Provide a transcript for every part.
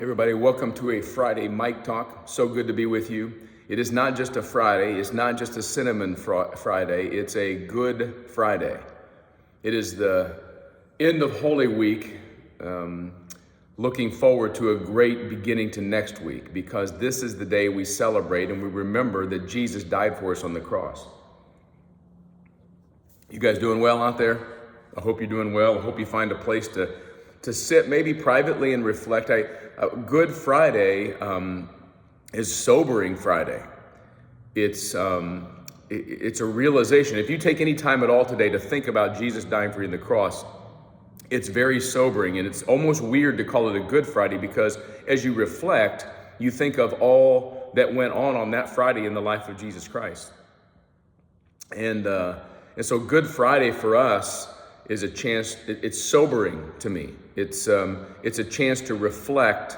Everybody, welcome to a Friday Mic Talk. So good to be with you. It is not just a Friday. It's not just a cinnamon Friday. It's a Good Friday. It is the end of Holy Week. Looking forward to a great beginning to next week, because this is the day we celebrate and we remember that Jesus died for us on the cross. You guys doing well out there? I hope you're doing well. I hope you find a place to sit, maybe privately, and reflect. Good Friday is sobering Friday. It's a realization. If you take any time at all today to think about Jesus dying for you on the cross, it's very sobering, and it's almost weird to call it a Good Friday, because as you reflect, you think of all that went on that Friday in the life of Jesus Christ. And so Good Friday for us is a chance. It's sobering to me. It's a chance to reflect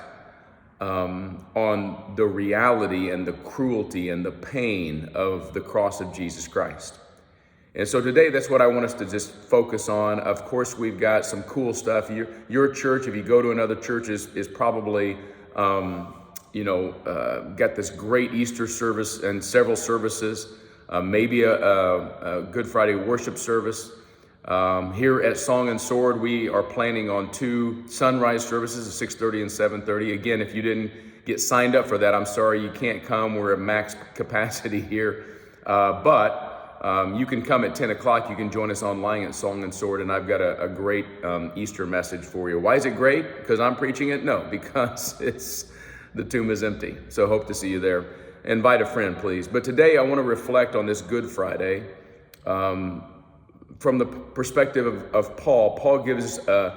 on the reality and the cruelty and the pain of the cross of Jesus Christ. And so today, that's what I want us to just focus on. Of course, we've got some cool stuff. Your church, if you go to another church, is probably got this great Easter service and several services, maybe a Good Friday worship service. Here at Song and Sword, we are planning on 2 sunrise services at 6:30 and 7:30. Again, if you didn't get signed up for that, I'm sorry you can't come. We're at max capacity here. But you can come at 10 o'clock. You can join us online at Song and Sword, and I've got a great Easter message for you. Why is it great? Because I'm preaching it? No, because the tomb is empty. So hope to see you there. Invite a friend, please. But today I want to reflect on this Good Friday. From the perspective of Paul. Paul gives a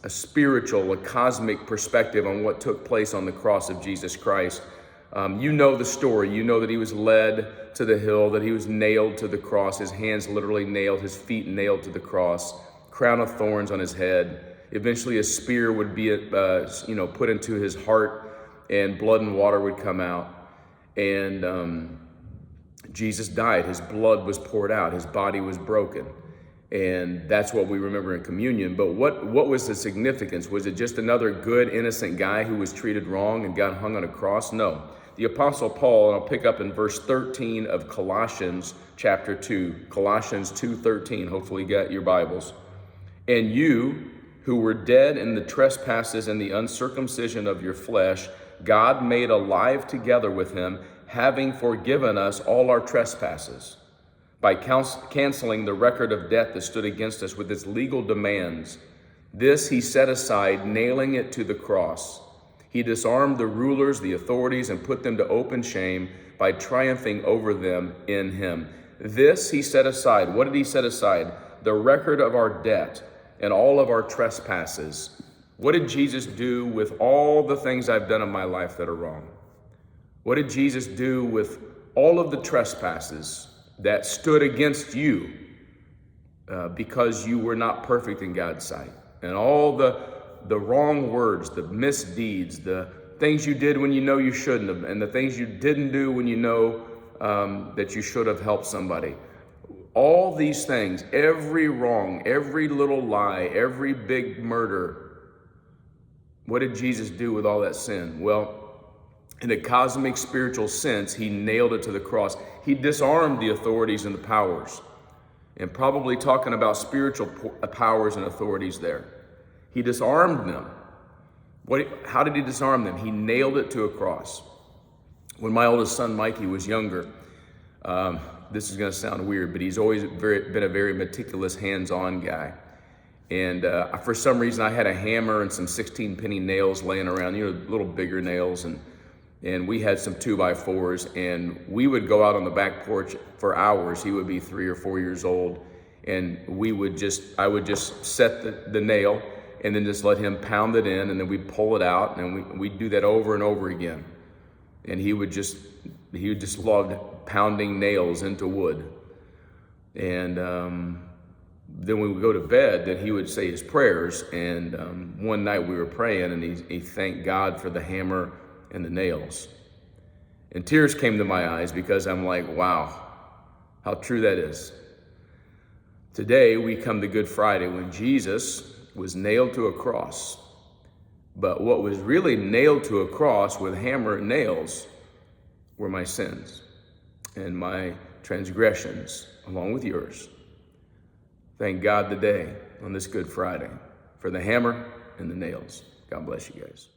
spiritual, a cosmic perspective on what took place on the cross of Jesus Christ. You know the story. You know that he was led to the hill, that he was nailed to the cross, his hands literally nailed, his feet nailed to the cross, crown of thorns on his head. Eventually a spear would be put into his heart, and blood and water would come out. And Jesus died. His blood was poured out. His body was broken. And that's what we remember in communion. But what was the significance? Was it just another good, innocent guy who was treated wrong and got hung on a cross? No. The Apostle Paul, and I'll pick up in verse 13 of Colossians chapter 2. Colossians 2:13. Hopefully you got your Bibles. And you, who were dead in the trespasses and the uncircumcision of your flesh, God made alive together with him, having forgiven us all our trespasses, by canceling the record of debt that stood against us with its legal demands. This he set aside, nailing it to the cross. He disarmed the rulers, the authorities, and put them to open shame by triumphing over them in him. This he set aside. What did he set aside? The record of our debt and all of our trespasses. What did Jesus do with all the things I've done in my life that are wrong? What did Jesus do with all of the trespasses that stood against you because you were not perfect in God's sight? And all the wrong words, the misdeeds, the things you did when you know you shouldn't have, and the things you didn't do when you know that you should have helped somebody. All these things, every wrong, every little lie, every big murder. What did Jesus do with all that sin? Well, in a cosmic spiritual sense, he nailed it to the cross. He disarmed the authorities and the powers. And probably talking about spiritual powers and authorities there. He disarmed them. How did he disarm them? He nailed it to a cross. When my oldest son, Mikey, was younger, this is going to sound weird, but he's always been a very meticulous, hands-on guy. And for some reason, I had a hammer and some 16-penny nails laying around, little bigger nails, and we had some 2x4s, and we would go out on the back porch for hours. He would be 3 or 4 years old, and I would just set the nail and then just let him pound it in, and then we'd pull it out, and we'd do that over and over again. And he just loved pounding nails into wood. And then when we would go to bed, then he would say his prayers, and one night we were praying, and he thanked God for the hammer and the nails. And tears came to my eyes, because I'm like, wow, how true that is. Today we come to Good Friday, when Jesus was nailed to a cross. But what was really nailed to a cross with hammer and nails were my sins and my transgressions, along with yours. Thank God today on this Good Friday for the hammer and the nails. God bless you guys.